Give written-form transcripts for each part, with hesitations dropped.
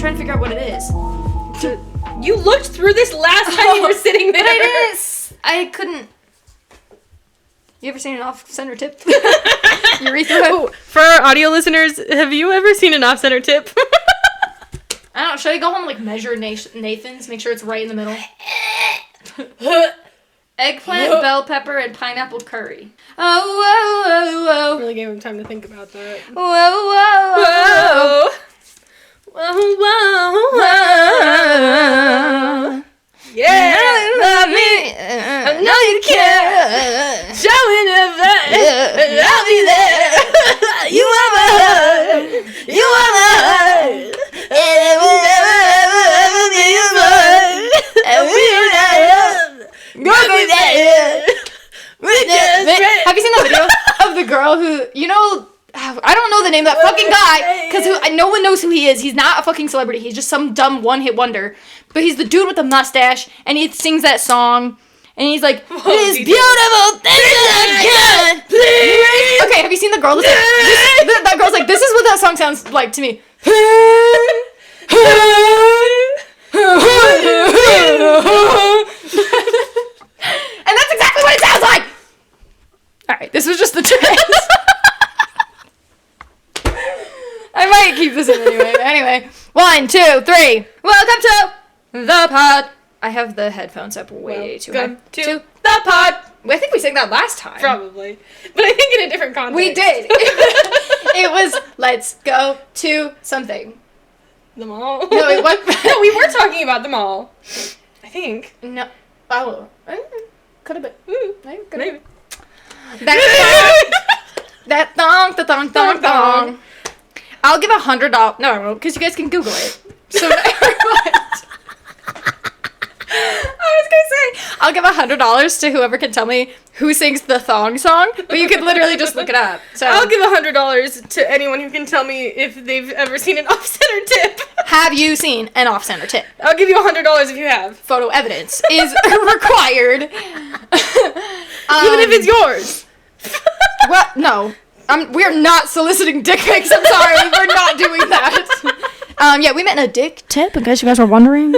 trying to figure out what it is. You looked through this last time you were sitting there. But I couldn't. You ever seen an off-center tip? Urethra? Oh, for our audio listeners, have you ever seen an off-center tip? I don't know. Should I go home and, like, measure Nathan's? Make sure it's right in the middle? Eggplant, bell pepper, and pineapple curry. Oh, whoa, whoa, whoa. Really gave him time to think about that. Whoa, whoa, whoa. Whoa, whoa, whoa. Yeah. Love me. I know you care. Showing up there. I'll be there. You are my heart. You are my heart. And it will never, ever, ever be mine. And we are not gonna be there. Have you seen that video of the girl who, you know, I don't know the name of that fucking guy, because no one knows who he is. He's not a fucking celebrity. He's just some dumb one-hit wonder. But he's the dude with the mustache, and he sings that song, and he's like, "This beautiful thing that I can, please." Okay, have you seen the girl? That girl's like, "This is what that song sounds like to me." And that's exactly what it sounds like. All right, this was just the trend. I might keep this in anyway. Anyway, 1, 2, 3. Welcome to the pod. I have the headphones up way too high. To the pod. I think we sang that last time. Probably. But I think in a different context. We did. It was, let's go to something. The mall? No, wait, what? No, we were talking about the mall. I think. No. Oh. Could have been. Maybe. That thong, the thong, thong, thong. I'll give $100. No, I won't, because you guys can Google it. So, what? I was gonna say, I'll give $100 to whoever can tell me who sings the thong song, but you can literally just look it up. So I'll give $100 to anyone who can tell me if they've ever seen an off-center tip. Have you seen an off-center tip? I'll give you $100 if you have. Photo evidence is required. Even if it's yours. Well, no. We're not soliciting dick pics. I'm sorry. We're not doing that. Yeah, we meant a dick tip, in case you guys were wondering.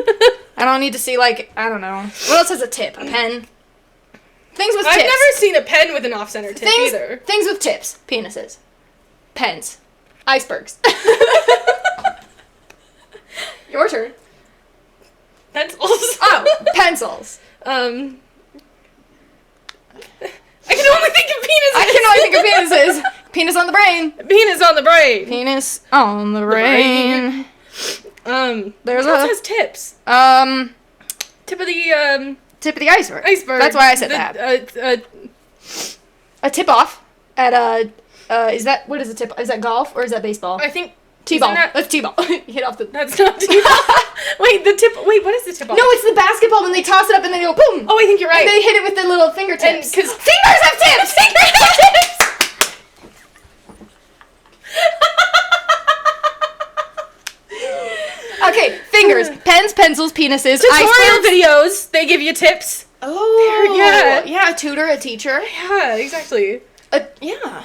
I don't need to see, like, I don't know. What else has a tip? A pen? Things with tips. I've never seen a pen with an off-center tip either. Things with tips. Penises. Pens. Icebergs. Your turn. Pencils. Oh, pencils. I can only think of penises. I can only think of penises. Penis on the brain. Penis on the brain. Penis on the brain. There's what else has tips? Tip of the Tip of the iceberg. Iceberg. That's why I said that. A tip off at is that, what is a tip? Is that golf or is that baseball? I think T-ball. That's T-ball. Hit off the. That's not T-ball. Wait, what is the tip off? No, it's the basketball when they toss it up and they go boom. Oh, I think you're right. And they hit it with their little fingertips. Because fingers have tips. Fingers have tips. Okay, fingers, pens, pencils, penises, tutorial videos. They give you tips. Oh, yeah, a tutor, a teacher. Yeah, exactly. Yeah.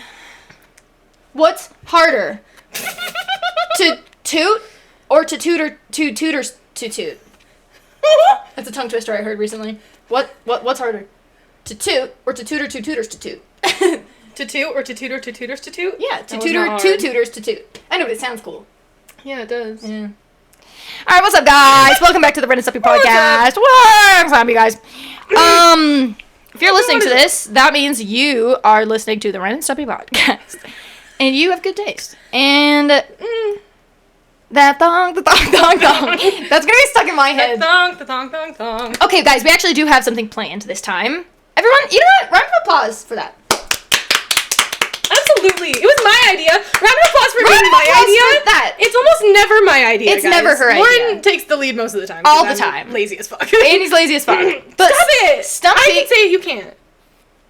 What's harder, to toot or to tutor to tutors to toot? That's a tongue twister I heard recently. What's harder, to toot or to tutor two tutors to toot? To toot or to tutor two tutors to toot? Yeah, to tutor two tutors to toot. I know, but it sounds cool. Yeah, it does. Yeah. All right, what's up, guys? Welcome back to the Ren Stumpy podcast. What's up, you guys? If you're listening to this, that means you are listening to the Ren Stumpy podcast, and you have good taste. And that thong, the thong, thong, thong. That's gonna be stuck in my head. The thong. Okay, guys, we actually do have something planned this time. Everyone, you know what? Round of applause for that. Absolutely. It was my idea. Round of applause for being my idea. For that. It's almost never my idea, It's guys. never her idea. Lauren takes the lead most of the time. All the time. Lazy as fuck. And he's lazy as fuck. But stop it! Stumpy, I can say it, you can't.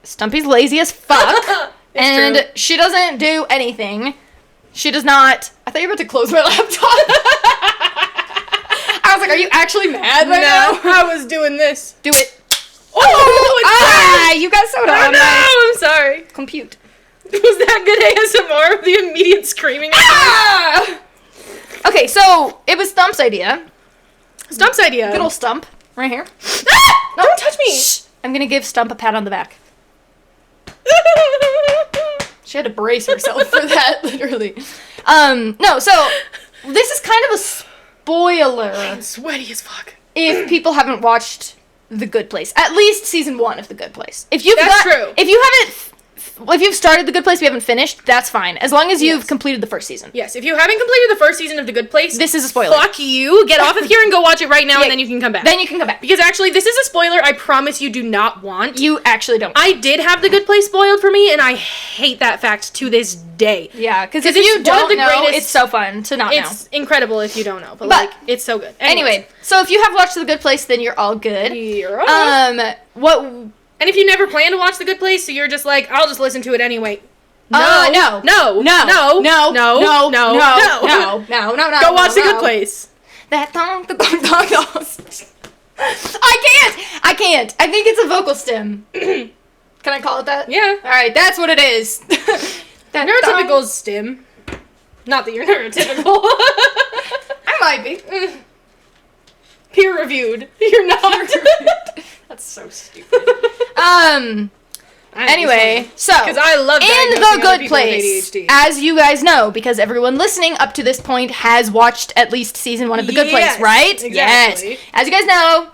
Stumpy's lazy as fuck. And true. she doesn't do anything. She does not. I thought you were about to close my laptop. I was like, are you actually mad right now? I was doing this. Do it. Oh, you got soda oh on no, my I'm sorry. compute. Was that good ASMR? The immediate screaming. Ah! Okay, so it was Stump's idea. Stump's idea. Good old Stump. Right here. Ah! No, don't touch me! Shh. I'm gonna give Stump a pat on the back. She had to brace herself for that, literally. No, so this is kind of a spoiler. I'm sweaty as fuck. If people haven't watched The Good Place, at least season 1 of The Good Place. True. If you've started The Good Place, we haven't finished, that's fine. As long as you've completed the first season. Yes, if you haven't completed the first season of The Good Place, this is a spoiler. Fuck you. Get off of here and go watch it right now, and then you can come back. Then you can come back. Because actually, this is a spoiler I promise you do not want. You actually don't. I did have The Good Place spoiled for me, and I hate that fact to this day. Yeah, because if you don't know, it's so fun to not know. It's incredible if you don't know, but like, it's so good. Anyway, so if you have watched The Good Place, then you're all good. You're all And if you never plan to watch The Good Place, so you're just like, I'll just listen to it anyway. No. No. Go watch The Good Place. That dong. I can't. I think it's a vocal stem. Can I call it that? Yeah. All right, that's what it is. Neurotypical is stem. Not that you're neurotypical. I might be. Peer reviewed. You're not. That's so stupid. Anyway, so because I love in The Good Place, as you guys know, because everyone listening up to this point has watched at least season 1 of The Good Place, right? Exactly. Yes. As you guys know,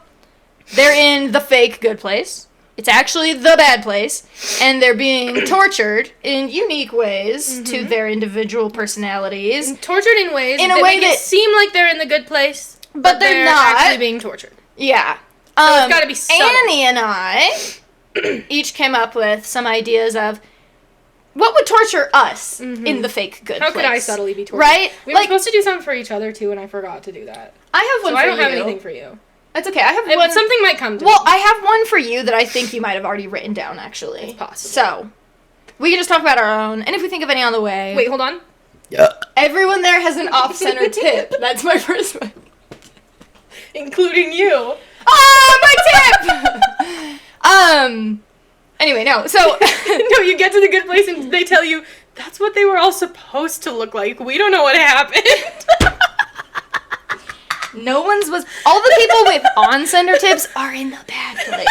they're in the fake good place. It's actually the bad place, and they're being tortured in unique ways to their individual personalities. And tortured in ways that make it seem like they're in the good place, but they're not actually being tortured. Yeah. So it's gotta be subtle. Annie and I each came up with some ideas of what would torture us in the fake good place. How could I subtly be tortured? Right? We were supposed to do something for each other, too, and I forgot to do that. I have one so for you. I don't have anything for you. That's okay. I have one. Something might come to me. Well, I have one for you that I think you might have already written down, actually. It's possible. So, we can just talk about our own, and if we think of any on the way. Wait, hold on. Yeah. Everyone there has an off-center tip. That's my first one. Including you. Oh, my tip! Anyway, no, so... No, you get to The Good Place and they tell you, that's what they were all supposed to look like. We don't know what happened. No one's was... All the people with on-center tips are in the bad place.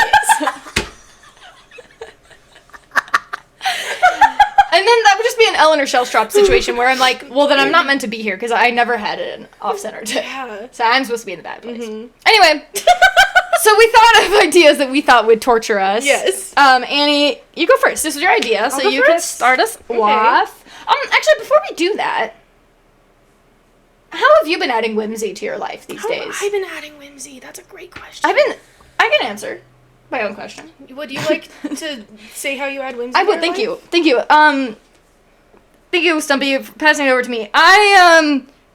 And then that would just be an Eleanor Shellstrop situation where I'm like, well, then I'm not meant to be here because I never had an off-center tip. Yeah. So I'm supposed to be in the bad place. Anyway, so we thought of ideas that we thought would torture us. Yes. Annie, you go first. This was your idea, so you can start us off. Actually, before we do that, how have you been adding whimsy to your life these days? How have I been adding whimsy? That's a great question. I can answer my own question. Would you like to say how you add whimsy? I would. Thank you. Thank you, Stumpy, for passing it over to me.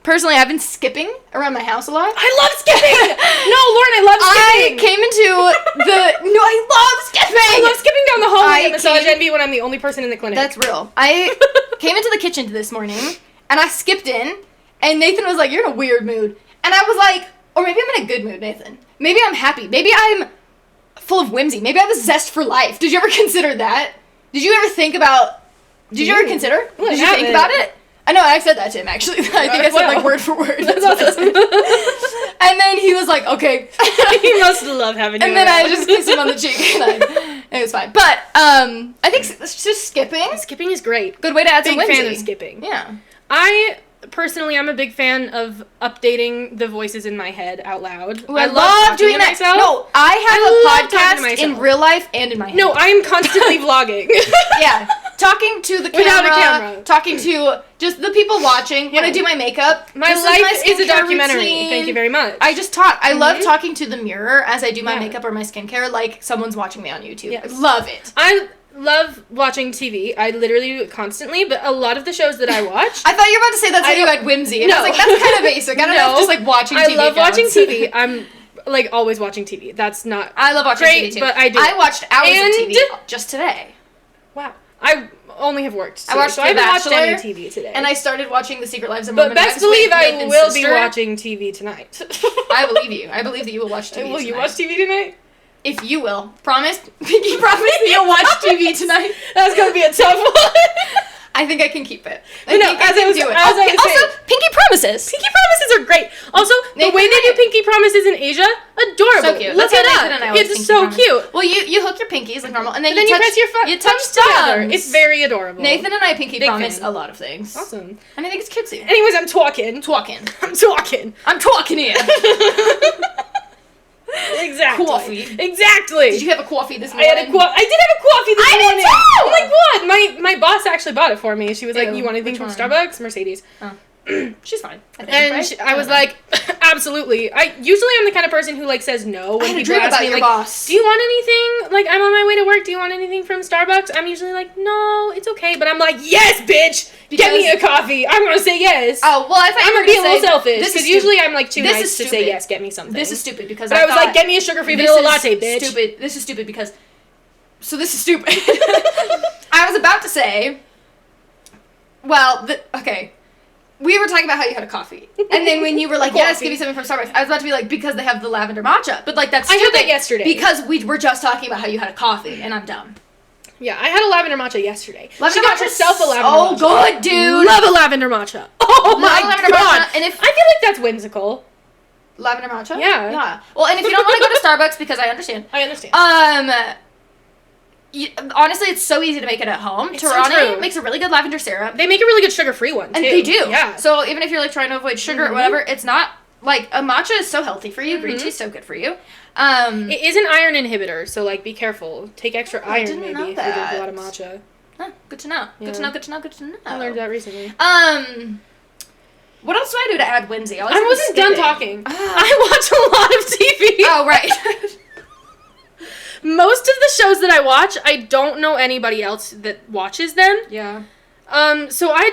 Personally, I've been skipping around my house a lot. I love skipping! No, Lauren, I love skipping! I came into I love skipping! I love skipping down the hallway at Massage Envy when I'm the only person in the clinic. That's real. I came into the kitchen this morning, and I skipped in, and Nathan was like, you're in a weird mood. And I was like, or maybe I'm in a good mood, Nathan. Maybe I'm happy. Maybe I'm full of whimsy. Maybe I have a zest for life. Did you ever consider that? Did you ever think about... Did you ever consider? Did you think about it? I know, I said that to him, actually. I think I said, like, word for word. That's awesome. And then he was like, okay. He must love having you And then I just kissed him on the cheek, and it was fine. But, I think it's just skipping. Skipping is great. Good way to add some whimsy. Big fan of skipping. Yeah. Personally, I'm a big fan of updating the voices in my head out loud. Ooh, I love doing that. Myself. No, I have a podcast in real life and in my head. No, I am constantly vlogging. Yeah. Talking to the camera. Without a camera. Talking to just the people watching. When I do my makeup. My life is a documentary. Routine. Thank you very much. I just talk. I love talking to the mirror as I do my makeup or my skincare like someone's watching me on YouTube. Yes. I love it. I love watching TV. I literally do it constantly, but a lot of the shows that I watch... I thought you were about to say that's how you had whimsy. And I was like, that's kind of basic. I don't know if just, like, watching TV I love watching TV. I'm, like, always watching TV. That's not I love watching TV, too. But I do. I watched hours of TV just today. Wow. I only have worked today, I watched so I haven't watched any TV today. And I started watching The Secret Lives of Mormon But best believe I will be watching TV tonight. I believe you. I believe that you will watch TV tonight. Will you watch TV tonight? If you will. Promise? Pinky promise that you'll watch TV tonight? That's gonna be a tough one. I think I can keep it. But no, as I was saying, also, pinky promises. pinky promises are great. Also, the way they do pinky promises in Asia, adorable. So cute. Look That's it how up. Nathan and I always It's pinky so promise. cute. Well, you hook your pinkies like normal, and then, You touch, press your you touch thumbs together. thumbs. It's very adorable. Nathan and I pinky Big promise fan. a lot of things. Awesome. And I think it's cutesy. Anyways, I'm talking. Talking. I'm talking. I'm talking here. Exactly. Coffee. Exactly. Did you have a coffee this I morning? had a I did have a coffee this I did morning. too! Oh my god. My boss actually bought it for me. She was like, Ew, "You want anything which from one? Starbucks?" Mercedes. Oh. She's fine. I think, And right? I was like, absolutely. I usually am the kind of person who like says no when I had a people dream ask about me your like, boss. "Do you want anything? Like, I'm on my way to work. Do you want anything from Starbucks?" I'm usually like, "No, it's okay." But I'm like, "Yes, bitch, get me a coffee." I'm gonna say yes. Oh, well, I thought I'm you were gonna be a gonna little say, selfish this is because usually I'm like too This nice is to say stupid. yes, get me something. This is stupid because But I was like, "Get me a sugar-free vanilla latte, bitch." Stupid. This is stupid because. So this is stupid. I was about to say. Well, okay. We were talking about how you had a coffee, and then when you were like, "Yes, give me something from Starbucks," I was about to be like, "Because they have the lavender matcha," but like that's I stupid. had that yesterday. Because we were just talking about how you had a coffee, and I'm dumb. Yeah, I had a lavender matcha yesterday. Lavender She got matcha herself a lavender Oh, matcha. good, dude. Love a lavender matcha. Oh Love my lavender god. matcha, and if I feel like that's whimsical. lavender matcha, Yeah. Well, and if you don't want to go to Starbucks, because I understand. I understand. Honestly, it's so easy to make it at home. It's so Tarani true. makes a really good lavender syrup. They make a really good sugar-free one, too. And they do. Yeah. So even if you're like trying to avoid sugar or Mhm. whatever, it's not like a matcha is so healthy for you. Green Mhm. tea is so good for you. It is an iron inhibitor, so like be careful. Take extra I iron didn't maybe know if you drink a that. lot of matcha. Huh, good to know. Good to Yeah. know. Good to know. Good to know. I learned that recently. What else do I do to add whimsy? I wasn't done talking. I watch a lot of TV. Oh right. Most of the shows that I watch, I don't know anybody else that watches them. Yeah. So I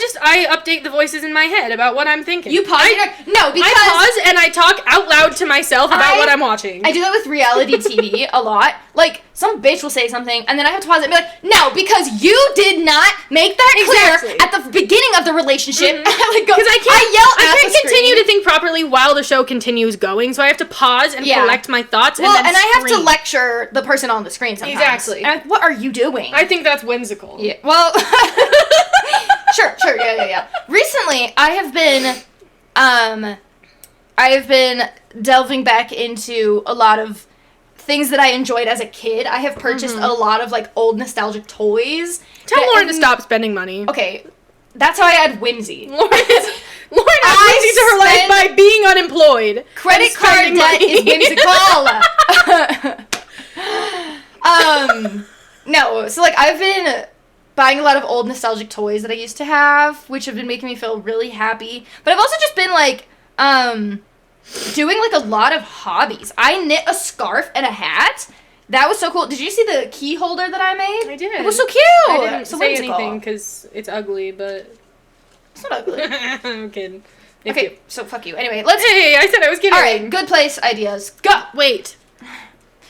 update the voices in my head about what I'm thinking. You pause. No, because I pause and I talk out loud to myself about what I'm watching. I do that with reality TV a lot. Like, some bitch will say something, and then I have to pause it and be like, no, because you did not make that Exactly. clear at the beginning of the relationship. Mhm. Like, Because I can't the continue screen. to think properly while the show continues going, so I have to pause and Yeah. collect my thoughts Well, and then I have to scream. lecture the person on the screen sometimes. Exactly. And I'm like, what are you doing? I think that's whimsical. Yeah. Well, sure. Yeah. Recently, I have been delving back into a lot of things that I enjoyed as a kid. I have purchased a lot of like old nostalgic toys. Tell that- Lauren to stop spending money. Okay, that's how I add whimsy. Lauren adds whimsy to her life spend- by being unemployed. Credit and card spending debt money. is whimsical. No, so like I've been buying a lot of old nostalgic toys that I used to have, which have been making me feel really happy. But I've also just been like doing like a lot of hobbies. I knit a scarf and a hat. That was so cool. Did you see the key holder that I made? I did. It was so cute. I didn't so say whimsical. anything because it's ugly, but It's not ugly. I'm kidding. It's Okay, cute. so fuck you. Anyway, let's. Hey, I said I was kidding. All right, good place ideas. Go. Wait.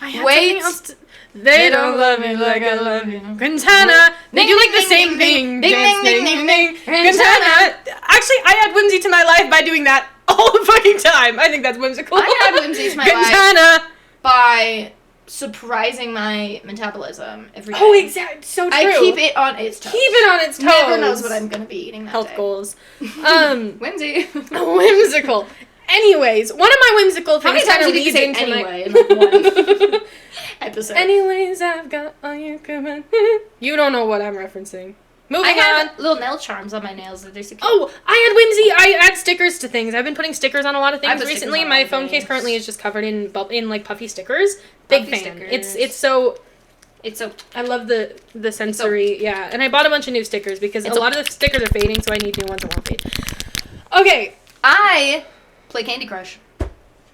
I have Wait. something else to- They don't love me like I love you. Quintana. They Ding, do like ding, the same ding, thing. ding, Dance, ding, ding, ding. Quintana. Actually, I add whimsy to my life by doing that all the fucking time. I think that's whimsical. I add whimsy to my life Quintana. by surprising my metabolism every day. Oh, exactly. So true. I keep it on its toes. Keep it on its toes. Never knows what I'm gonna be eating that Health day. goals. Whimsy. Whimsical. Anyways, one of my whimsical How things many times kind do of you leads say into anyway in like one episode? Anyways, I've got all you come. You don't know what I'm referencing. Moving I have on. little nail charms on my nails that they're so cute. Oh, I add whimsy. I add stickers to things. I've been putting stickers on a lot of I things put stickers recently. on My all phone case things. currently is just covered in like puffy stickers. Big Puffy fan. stickers. It's so. It's so. I love the sensory. Yeah, and I bought a bunch of new stickers because It's a lot of the stickers are fading, so I need new ones that won't fade. Okay. I play Candy Crush.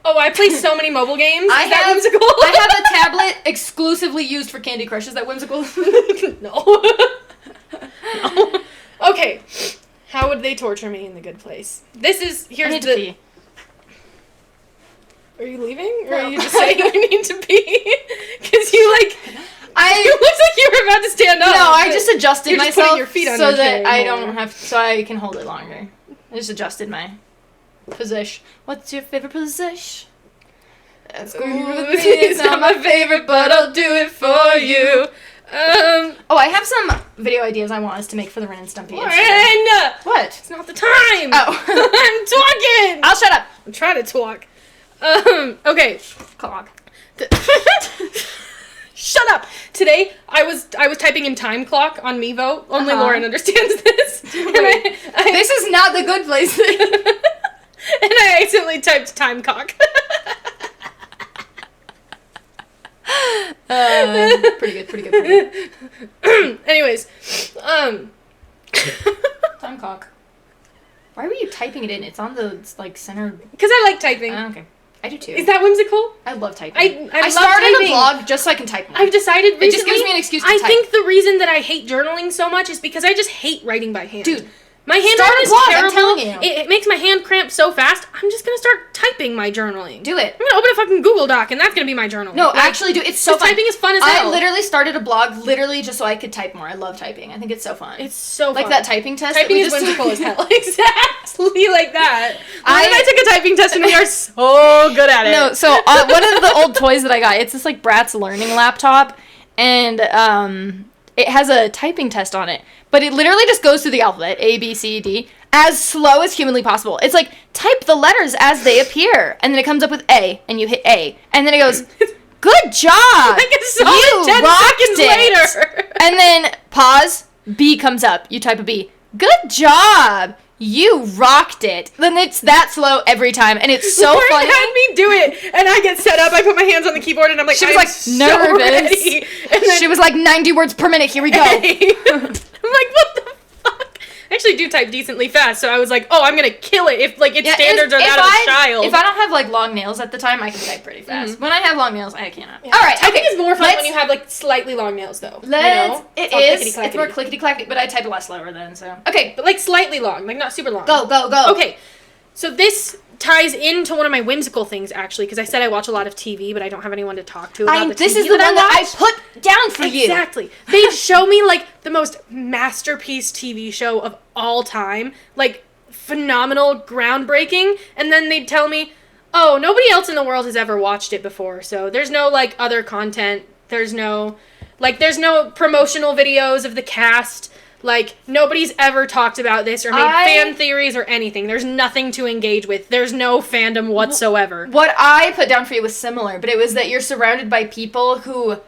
Oh, I play so many mobile games. I Is that have whimsical? I have a tablet exclusively used for Candy Crush. Is that whimsical? No. No. Okay. How would they torture me in the good place? Here's I need to the. pee. Are you leaving, or No. are you just saying you need to pee? Because you like. I It looks like you were about to stand up. No, I just adjusted You're just myself putting your feet on so your that chair I more. don't have so I can hold it longer. I just adjusted my position. What's your favorite position? That's Ooh, it's not my favorite, but I'll do it for you. Oh, I have some video ideas I want us to make for the Ren and Stumpy. Ren! What? It's not the time! Oh. I'm talking! I'll shut up. I'm trying to talk. Okay. Clock. Shut up! Today, I was typing in time clock on Mevo. Only Lauren understands this. And This is not the good place. and I accidentally typed time cock. Pretty good. Anyways, Time cock. Why were you typing it in? It's on the center. because I like typing. Okay, I do too. Is that whimsical? I love typing. I love started typing. a blog just so I can type more. I've decided recently. It just gives me an excuse to I type. think the reason that I hate journaling so much is because I just hate writing by hand. Dude, my handwriting start a is blog, terrible. I'm telling you. It makes my hand cramp so fast. I'm just gonna start typing my journaling. Do it. I'm gonna open a fucking Google Doc and that's gonna be my journal. No, actually do. It's so fun. Typing is fun as I hell. literally started a blog literally just so I could type more. I love typing. I think it's so fun. It's so fun. like that typing test. Typing is whimsical as hell. Exactly like that. I took a typing test and we are so good at it. No, so one of the old toys that I got, it's this like Bratz learning laptop, and it has a typing test on it. But it literally just goes through the alphabet, A, B, C, D, as slow as humanly possible. It's like, type the letters as they appear. And then it comes up with A, and you hit A. And then it goes, good job! Like a solid you 10 rocked seconds it. later. And then, pause, B comes up. You type a B. Good job! You rocked it. Then it's that slow every time, and it's so Lauren funny. had me do it, and I get set up, I put my hands on the keyboard, and I'm like, She was I'm like so nervous. ready. And then She was like 90 words per minute. Here we go. I'm like, what the fuck? I actually do type decently fast, so I was like, oh, I'm gonna kill it if like its Yeah, standards are that of a child. If I don't have like long nails at the time, I can type pretty fast. When I have long nails, I cannot. Yeah. All right, Typing is more fun when let's- you have like slightly long nails, though. Let's. It is. Clickety-clackety. It's more clickety clackety, but I type a lot slower then. So okay, But like slightly long, like not super long. go. Okay, so this ties into one of my whimsical things actually, because I said I watch a lot of TV, but I don't have anyone to talk to about the This TV is the one that I watch. put down for you. Exactly. They show me like the most masterpiece TV show of all time, like phenomenal, groundbreaking, and then they'd tell me, "Oh, nobody else in the world has ever watched it before, so there's no like other content. There's no promotional videos of the cast. Like nobody's ever talked about this or made fan theories or anything. There's nothing to engage with. There's no fandom whatsoever." What I put down for you was similar, but it was that you're surrounded by people who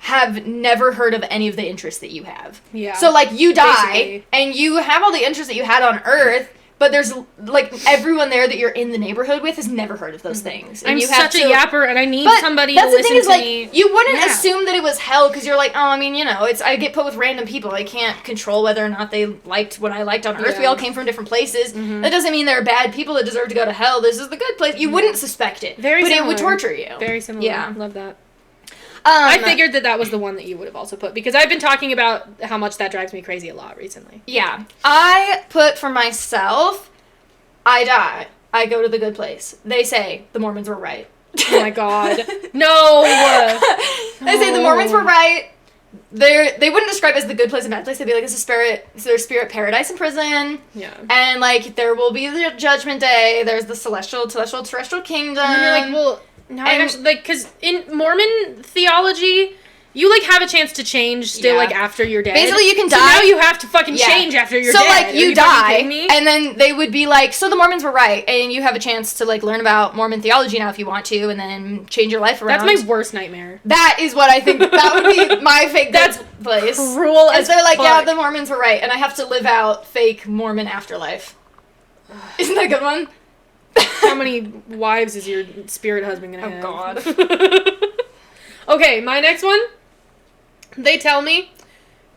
have never heard of any of the interests that you have. Yeah. So like you die Basically. and you have all the interests that you had on Earth, but there's like everyone there that you're in the neighborhood with has never heard of those things. And I'm you have such to, a yapper, and I need but somebody that's to the thing listen is, to me. like, you wouldn't Yeah. assume that it was hell because you're like, oh, I mean, you know, I get put with random people. I can't control whether or not they liked what I liked on Earth. Yeah. We all came from different places. That doesn't mean there are bad people that deserve to go to hell. This is the good place. You wouldn't suspect it, Very but similar. it would torture you. Very similar. Yeah. Love that. I figured that was the one that you would have also put, because I've been talking about how much that drives me crazy a lot recently. Yeah. I put for myself, I die. I go to the good place. They say the Mormons were right. Oh my god. No! They say the Mormons were right. They wouldn't describe it as the good place and bad place. They'd be like, it's their spirit paradise and prison. Yeah. And like there will be the judgment day. There's the celestial terrestrial kingdom. And you're like, well, no, I and- actually, like, because in Mormon theology, you, like, have a chance to change still, Yeah. like, after you're dead. Basically, you can So die. now you have to fucking Yeah. change after you're so dead. like Are you fucking die, kidding me? and then they would be like, so the Mormons were right, and you have a chance to like learn about Mormon theology now if you want to, and then change your life around. That's my worst nightmare. That is what I think. That would be my fake That's good place. Cruel as As they're like, fuck. yeah, the Mormons were right, and I have to live out fake Mormon afterlife. Isn't that a good one? How many wives is your spirit husband gonna have? God. Okay, my next one. They tell me,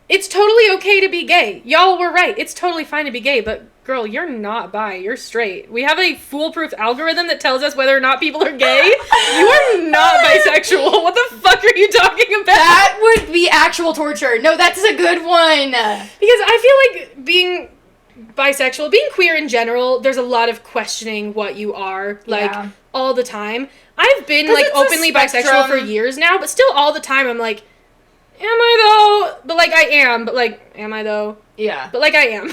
it's totally okay to be gay. Y'all were right. It's totally fine to be gay, but girl, you're not bi. You're straight. We have a foolproof algorithm that tells us whether or not people are gay. You are not bisexual. What the fuck are you talking about? That would be actual torture. No, that's a good one. Because I feel like being bisexual, being queer in general, there's a lot of questioning what you are, like, Yeah. all the time. I've been, 'Cause like, it's a openly bisexual for spectrum. years now, but still all the time I'm like, am I though? But, like, I am. But, like, am I though? Yeah. But, like, I am.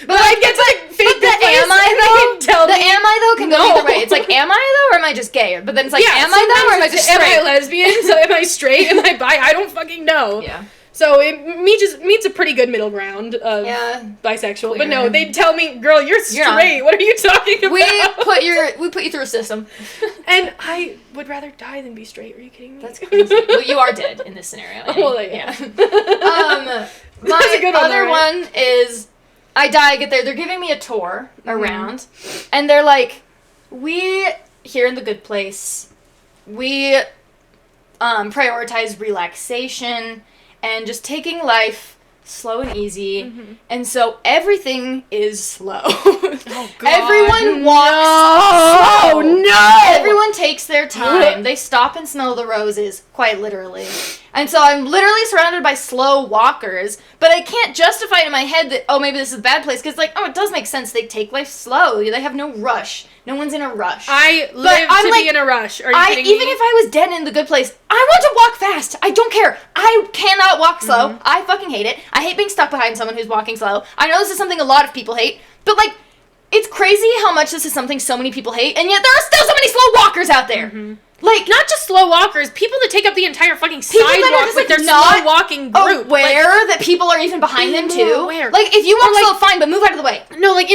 But I get to, like, fake But the the am I though? tell The me. am I though can go No. either way. It's like, am I though, or am I just gay? But then it's like, Yeah, am I though, or am I sometimes just it's, am I straight? lesbian? So am I straight? Am I bi? I don't fucking know. Yeah. So it meets a pretty good middle ground of bisexual. Queer. But no, they'd tell me, girl, you're straight. What are you talking about? We put you through a system. And I would rather die than be straight. Are you kidding me? That's crazy. Well, you are dead in this scenario. Well, yeah. My other one is, I die, I get there, they're giving me a tour around, and they're like, we, here in the Good Place, we prioritize relaxation and just taking life slow and easy, and so everything is slow. Oh, God. Everyone walks slow. No! Everyone takes their time. They stop and smell the roses, quite literally. And so I'm literally surrounded by slow walkers, but I can't justify it in my head that, oh, maybe this is a bad place, because, like, oh, it does make sense. They take life slow. They have no rush. No one's in a rush. I live to be in a rush. Are you kidding me? Even if I was dead in the Good Place, I want to walk fast. I don't care. I cannot walk slow. I fucking hate it. I hate being stuck behind someone who's walking slow. I know this is something a lot of people hate, but, like, it's crazy how much this is something so many people hate, and yet there are still so many slow walkers out there. Like, not just slow walkers, people that take up the entire fucking sidewalk with their slow walking group. Aware that people are even behind them too. Aware. Like, if you walk slow, fine, but move out of the way. No, like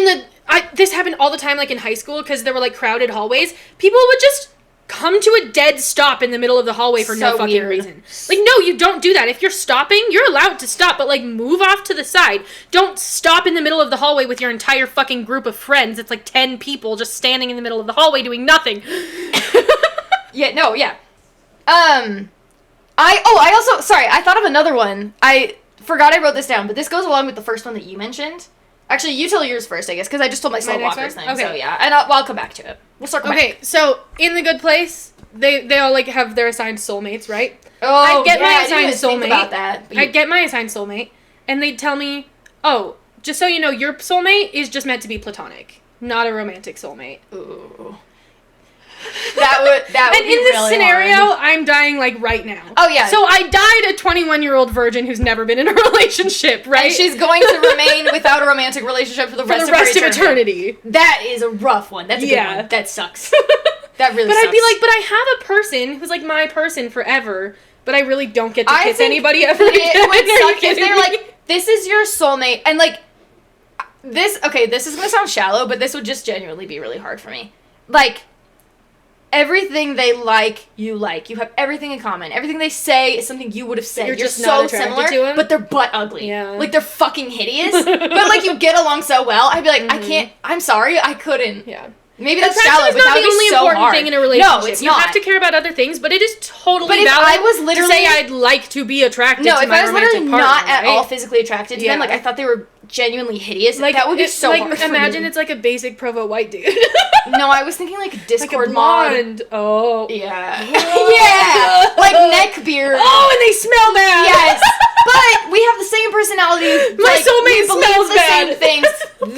this happened all the time, like in high school, because there were like crowded hallways. People would just come to a dead stop in the middle of the hallway for no fucking reason. Like, no, you don't do that. If you're stopping, you're allowed to stop, but like move off to the side. Don't stop in the middle of the hallway with your entire fucking group of friends. It's like 10 people just standing in the middle of the hallway doing nothing. I thought of another one. I forgot I wrote this down, but this goes along with the first one that you mentioned. Actually, you tell yours first, I guess, because I just told my slow walkers thing. Okay. So yeah, and I'll come back to it. We'll circle back. Okay, so in The Good Place, they all like have their assigned soulmates, right? Oh, I get my assigned soulmate. About that. I get my assigned soulmate, and they'd tell me, oh, just so you know, your soulmate is just meant to be platonic, not a romantic soulmate. Ooh. That would and be in this really scenario, hard. I'm dying like right now. Oh yeah. So I died a 21-year-old virgin who's never been in a relationship, right? And she's going to remain without a romantic relationship for the rest of eternity. That is a rough one. That's a good one. That sucks. That really but sucks. I'd be like, but I have a person who's like my person forever, but I really don't get to kiss anybody ever again. It would suck if they're like, this is your soulmate, and like, this is gonna sound shallow, but this would just genuinely be really hard for me. Like, everything they like, you like. You have everything in common. Everything they say is something you would have said. You're just so not attracted similar, to them. but they're butt ugly. Yeah. Like, they're fucking hideous, but like, you get along so well. I'd be like, I can't, I'm sorry, I couldn't. Yeah. Maybe that's shallow, but that would be be so so important hard. thing in a relationship. No, it's you not. have to care about other things, but it is totally but if valid I was literally, to say I'd like to be attracted to my romantic partner. No, if I was literally not at right? all physically attracted to them, like, I thought they were genuinely hideous, like, that would be so hard for imagine me. it's like a basic Provo white dude. No, I was thinking like a Discord like a mod. blonde. Oh. Yeah. Yeah! Like neck beard. Oh, and they smell bad! Yes! But we have the same personality. My soulmate smells the bad. same things.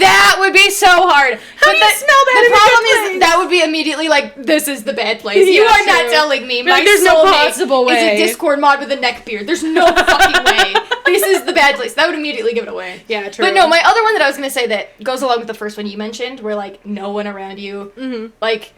That would be so hard. How do you smell bad? The problem is that would be immediately like, this is the bad place. Yeah, you are true. not telling me my there's no soulmate possible way. is a Discord mod with a neck beard. There's no fucking way. This is the bad place. That would immediately give it away. Yeah, true. But no, my other one that I was going to say that goes along with the first one you mentioned, where like no one around you like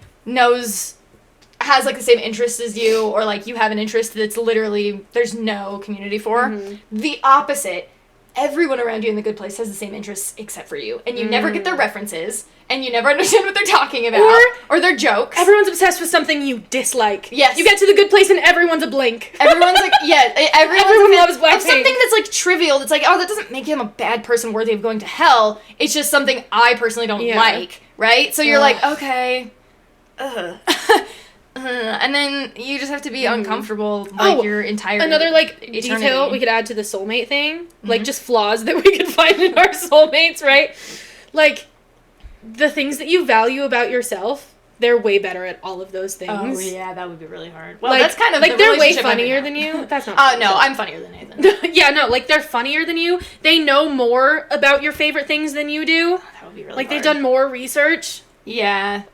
has like the same interests as you, or like you have an interest that's literally there's no community for. The opposite. Everyone around you in The Good Place has the same interests except for you, and you never get their references, and you never understand what they're talking about, or their jokes. Everyone's obsessed with something you dislike. Yes. You get to The Good Place and everyone's a Blink. Everyone's like, everyone loves Blackpink. Something that's like trivial, that's like, oh, that doesn't make him a bad person worthy of going to hell. It's just something I personally don't like, right? So you're like, okay, and then you just have to be uncomfortable your entire another like eternity. detail we could add to the soulmate thing, like just flaws that we could find in our soulmates, right? Like the things that you value about yourself, they're way better at all of those things. Oh yeah, that would be really hard. Well, like, that's kind of like the they're way relationship I'm in funnier now. than you. That's not. Oh no, I'm funnier than Nathan. Yeah, no, like they're funnier than you. They know more about your favorite things than you do. That would be really like hard. they've done more research. Yeah.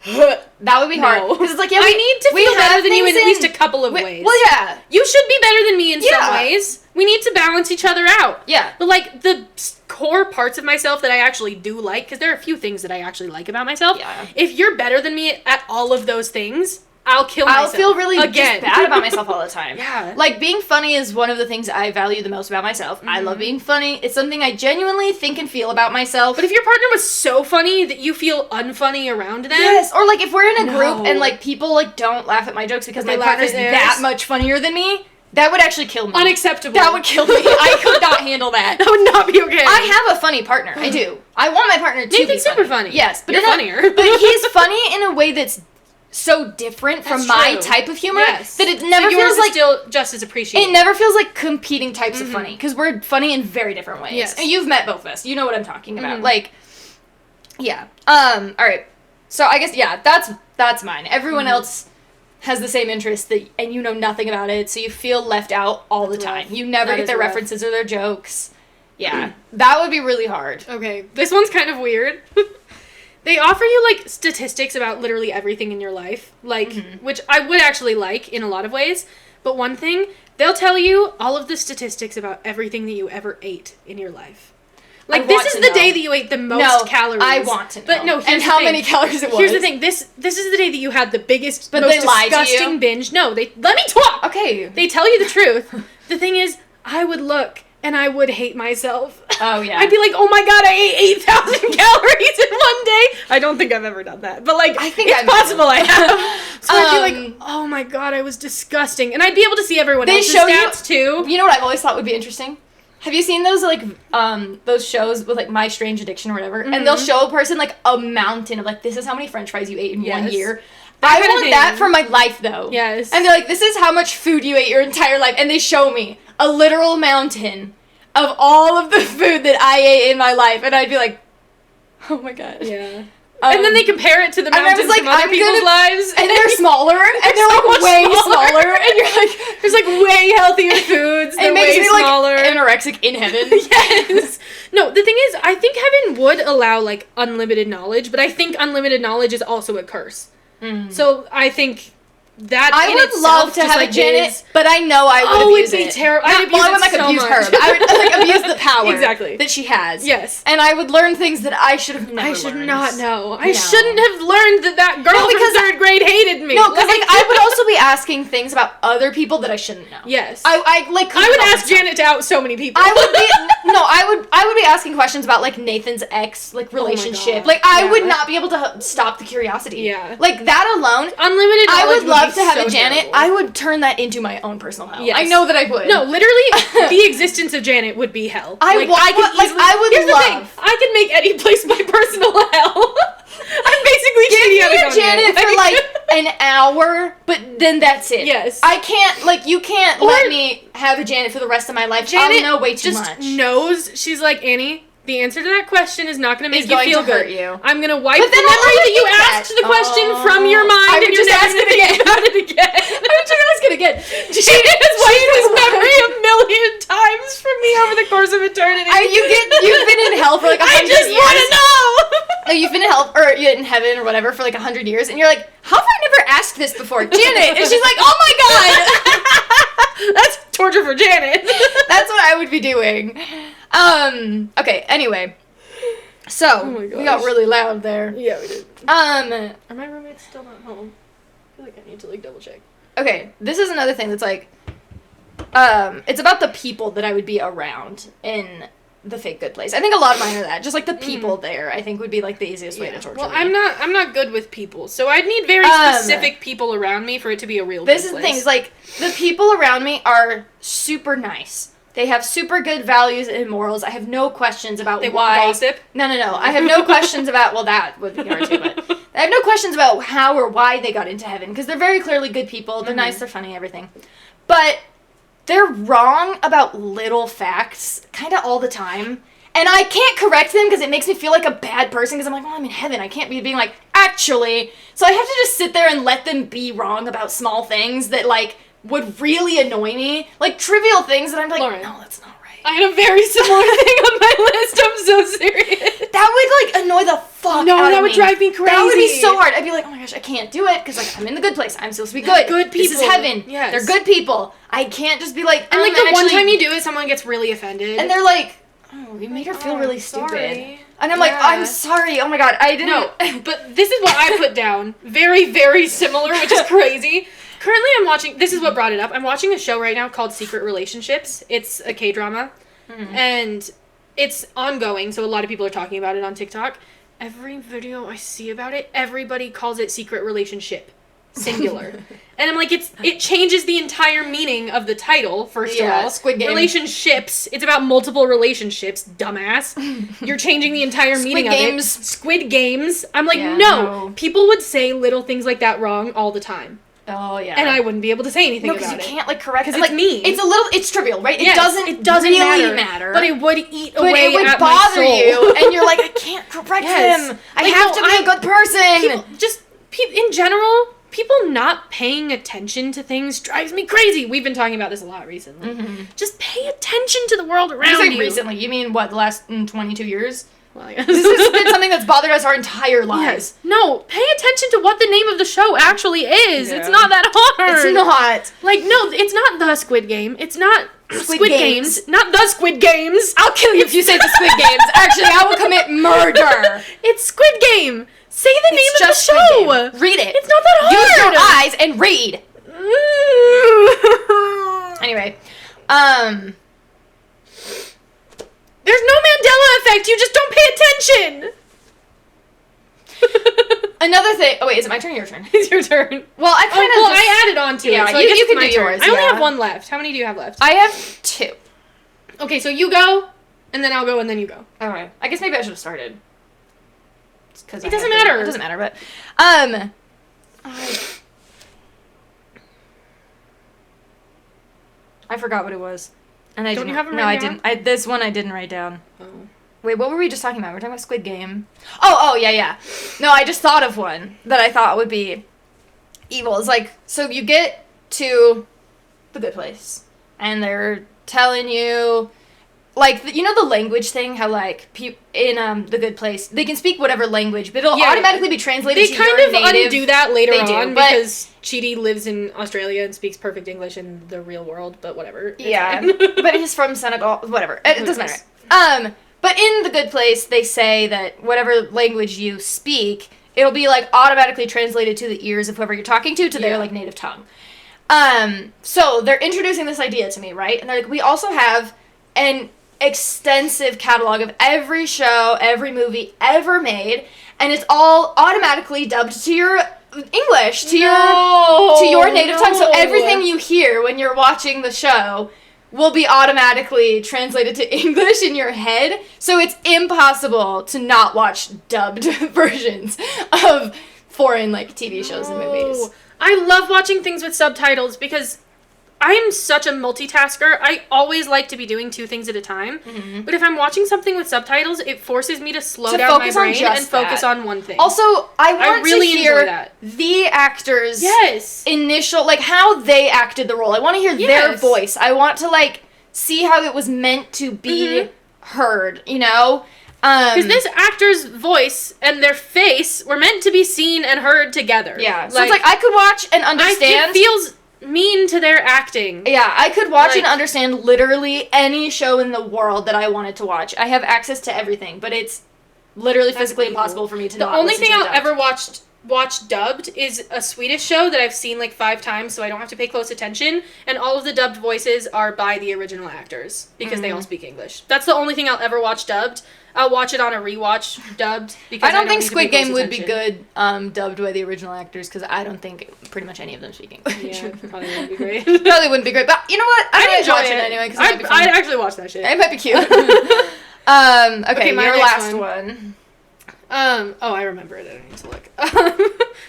That would be hard. Because it's like, yeah, I need to feel better than you in at least a couple of ways. Well, yeah. You should be better than me in some ways. We need to balance each other out. Yeah. But, like, the core parts of myself that I actually do like, because there are a few things that I actually like about myself. Yeah. If you're better than me at all of those things, I'll kill myself. I'll feel really again. just bad about myself all the time. Yeah. Like, being funny is one of the things I value the most about myself. I love being funny. It's something I genuinely think and feel about myself. But if your partner was so funny that you feel unfunny around them... Yes, or, like, if we're in a group and, like, people, like, don't laugh at my jokes because my partner's that much funnier than me, that would actually kill me. Unacceptable. That would kill me. I could not handle that. That would not be okay. I have a funny partner. I do. I want my partner to be Nathan's super funny. Yes, but you're funnier. But he's funny in a way that's so different from my type of humor that it never feels like still just as appreciated. It never feels like competing types of funny because we're funny in very different ways. Yes. And you've met both of us. You know what I'm talking about. Like, yeah. All right. So I guess that's mine. Everyone else has the same interest and you know nothing about it, so you feel left out all the time. You never get their references or their jokes. Yeah. That would be really hard. Okay. This one's kind of weird. They offer you, like, statistics about literally everything in your life, like, which I would actually like in a lot of ways, but one thing, they'll tell you all of the statistics about everything that you ever ate in your life. Like, this is the day that you ate the most calories. I want to know. But no, and how many calories it was. Here's the thing, this is the day that you had the biggest, but most they lied disgusting to you? binge. No, let me talk! Okay. They tell you the truth. The thing is, I would look, and I would hate myself. Oh, yeah. I'd be like, oh my god, I ate 8,000 calories in one day. I don't think I've ever done that. But, like, I think it's possible I have. So I'd be like, oh my god, I was disgusting. And I'd be able to see everyone else's stats, too. You know what I've always thought would be interesting? Have you seen those, like, those shows with, like, My Strange Addiction or whatever? And they'll show a person, like, a mountain of, like, this is how many french fries you ate in 1 year. I want that for my life, though. Yes. And they're like, this is how much food you ate your entire life. And they show me a literal mountain of all of the food that I ate in my life. And I'd be like, oh my god. Yeah. And then they compare it to the mountains from other people's lives. And they're smaller. And they're like way smaller. And you're like, there's like way healthier foods. They're way smaller. Like anorexic in heaven. Yes. No, the thing is, I think heaven would allow like unlimited knowledge, but I think unlimited knowledge is also a curse. So I think that I would love to have a Janet, but I know I would abuse it. It'd be terrible. I would like abuse her. But I would like abuse the power that she has. Yes. And I would learn things that I should have never learned. I should not know. I shouldn't have learned that girl from 3rd grade hated me. No, because like I would also be asking things about other people that I shouldn't know. Yes. I would ask Janet to out so many people. I would be asking questions about like Nathan's ex like relationship. Like I would not be able to stop the curiosity. Yeah. Like that alone. Unlimited knowledge. I would love to have so a Janet. terrible. I would turn that into my own personal hell. Yes. I know that I would. No, literally, the existence of Janet would be hell. I would Here's love. The thing, I could make any place my personal hell. I'm basically Give me a Janet for like an hour, but then that's it. Yes. I can't, like, you can't let me have a Janet for the rest of my life. Janet I'll know way too just much. knows, she's like, Annie, the answer to that question is not going to make you feel good. Hurt you. I'm going to wipe But the then memory I'll that you think asked the question from your I mind, would and you're just never ask going to it think again. about it again. I would just ask it again. Janet has wiped this memory a million times from me over the course of eternity. You've been in hell for like 100 years. I just want to know! No, you've been in hell, or you're in heaven or whatever for like 100 years, and you're like, how have I never asked this before? Janet! And she's like, oh my god! That's torture for Janet. That's what I would be doing. Okay, anyway. So, we got really loud there. Yeah, we did. Are my roommates still not home? I feel like I need to like double check. Okay, this is another thing that's like, it's about the people that I would be around in the fake good place. I think a lot of mine are that. Just like the people there, I think would be like the easiest way to torture me. I'm not good with people, so I'd need very specific people around me for it to be a real good place. This is the thing, is like, the people around me are super nice. They have super good values and morals. I have no questions about why. Gossip? No. I have no questions about, well, that would be hard too, but I have no questions about how or why they got into heaven, because they're very clearly good people. They're nice, they're funny, everything. But they're wrong about little facts kind of all the time. And I can't correct them because it makes me feel like a bad person, because I'm like, well, I'm in heaven. I can't be being like, actually. So I have to just sit there and let them be wrong about small things that, like, would really annoy me. Like, trivial things that I'm like, Lauren, no, that's not right. I had a very similar thing on my list. I'm so serious. That would, like, annoy the fuck out of me. No, that would drive me crazy. That would be so hard. I'd be like, oh my gosh, I can't do it, because, like, I'm in the good place. I'm supposed to be good. Good people. This is heaven. Yes. They're good people. I can't just be like, And, like, the actually, one time you do it, someone gets really offended. and they're like, Oh, you made her feel really stupid. Sorry. And I'm like, I'm sorry. Oh my god, I didn't. No, but this is what I put down. Very, very similar, which is crazy. Currently, I'm watching. This is what brought it up. I'm watching a show right now called Secret Relationships. It's a K-drama, and it's ongoing. So a lot of people are talking about it on TikTok. Every video I see about it, everybody calls it Secret Relationship, singular. And I'm like, it changes the entire meaning of the title. First of all, Squid Game. Relationships. It's about multiple relationships, dumbass. You're changing the entire meaning of it. Squid Games. I'm like, no. People would say little things like that wrong all the time. Oh, yeah. And I wouldn't be able to say anything about it. No, because you can't, like, correct it. Because it's mean. It's trivial, right? Yes, it doesn't really matter. But it would eat but away it would at bother my soul. you, and you're like, I can't correct him. I have to be a good person. In general, people not paying attention to things drives me crazy. We've been talking about this a lot recently. Just pay attention to the world around you. Recently, you mean what, the last 22 years? Well, yes. This has been something that's bothered us our entire lives. Yes. No, pay attention to what the name of the show actually is. Yeah. It's not that hard. It's not. Like, no, it's not The Squid Game. It's not Squid Games. Not The Squid Games. I'll kill you if you say The Squid Games. Actually, I will commit murder. It's Squid Game. Say the name of the show. Read it. It's not that hard. Use your eyes and read. Anyway, there's no Mandela effect. You just don't pay attention. Another thing. Oh wait, is it my turn or your turn? It's your turn. Well, I added on to it. So you can do yours. I only have one left. How many do you have left? I have 2. Okay, so you go, and then I'll go, and then you go. Okay. I guess maybe I should have started. It doesn't matter. It doesn't matter, but I forgot what it was. And I Don't you have them No, written I down? didn't. This one I didn't write down. Oh. Wait, what were we just talking about? We're talking about Squid Game. Oh, yeah. No, I just thought of one that I thought would be evil. It's like, so you get to the good place, and they're telling you, like, you know the language thing, how, like, in the good place, they can speak whatever language, but it'll automatically be translated to your native. They kind of undo that later on, but because Chidi lives in Australia and speaks perfect English in the real world, but whatever. Yeah, but he's from Senegal, whatever. It doesn't matter. But in the good place, they say that whatever language you speak, it'll be, like, automatically translated to the ears of whoever you're talking to their, like, native tongue. So they're introducing this idea to me, right? And they're like, we also have an extensive catalog of every show, every movie ever made, and it's all automatically dubbed to your English, to your native tongue. So everything you hear when you're watching the show will be automatically translated to English in your head. So it's impossible to not watch dubbed versions of foreign, like, TV shows and movies. I love watching things with subtitles because I'm such a multitasker. I always like to be doing 2 things at a time. Mm-hmm. But if I'm watching something with subtitles, it forces me to slow down my brain and focus on one thing. Also, I really to hear that. The actors' initial, like, how they acted the role. I want to hear their voice. I want to, like, see how it was meant to be heard, you know? Because this actor's voice and their face were meant to be seen and heard together. Yeah. So it's like, I could watch and understand. It feels mean to their acting. Yeah, I could watch and understand literally any show in the world that I wanted to watch. I have access to everything, but it's literally physically impossible for me to not listen to The only thing I'll ever watch dubbed is a Swedish show that I've seen like 5 times, so I don't have to pay close attention, and all of the dubbed voices are by the original actors because they all speak English. That's the only thing I'll ever watch dubbed. I'll watch it on a rewatch dubbed because I don't think Squid Game would be good dubbed by the original actors, because I don't think pretty much any of them speak English. Yeah, probably wouldn't be great. Probably wouldn't be great, but you know what? I'd enjoy it anyway, because I'd actually watch that shit. It might be cute. Okay, your last one. Oh, I remember it. I don't need to look.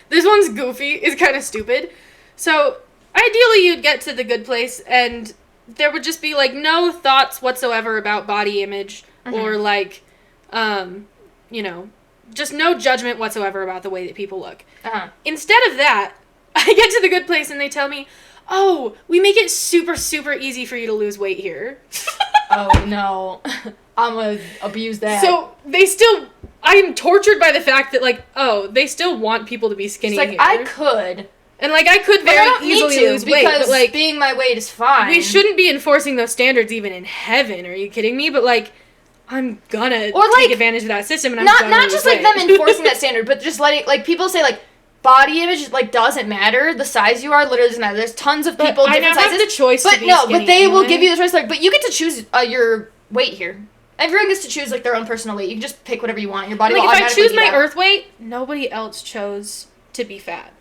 This one's goofy. It's kind of stupid. So, ideally you'd get to the good place and there would just be, like, no thoughts whatsoever about body image or, like, you know, just no judgment whatsoever about the way that people look. Instead of that, I get to the good place and they tell me, oh, we make it super, super easy for you to lose weight here. Oh, no. I'm gonna abuse that. So, I'm tortured by the fact that, like, oh, they still want people to be skinny here. I could. And, like, I could very easily lose weight. Because, but, like, being my weight is fine. We shouldn't be enforcing those standards even in heaven. Are you kidding me? But, like, I'm gonna Or, take like, advantage of that system, and I'm not just like them enforcing that standard, but just letting, like, people say, like, body image, like, doesn't matter. The size you are literally doesn't matter. There's tons of people, I different now have sizes. the choice But to be no, skinny but they will anyway. give you the choice, like, but you get to choose your weight here. Everyone gets to choose, like, their own personal weight. You can just pick whatever you want. Your body Like, will if I automatically choose do my that. earth weight, nobody else chose to be fat.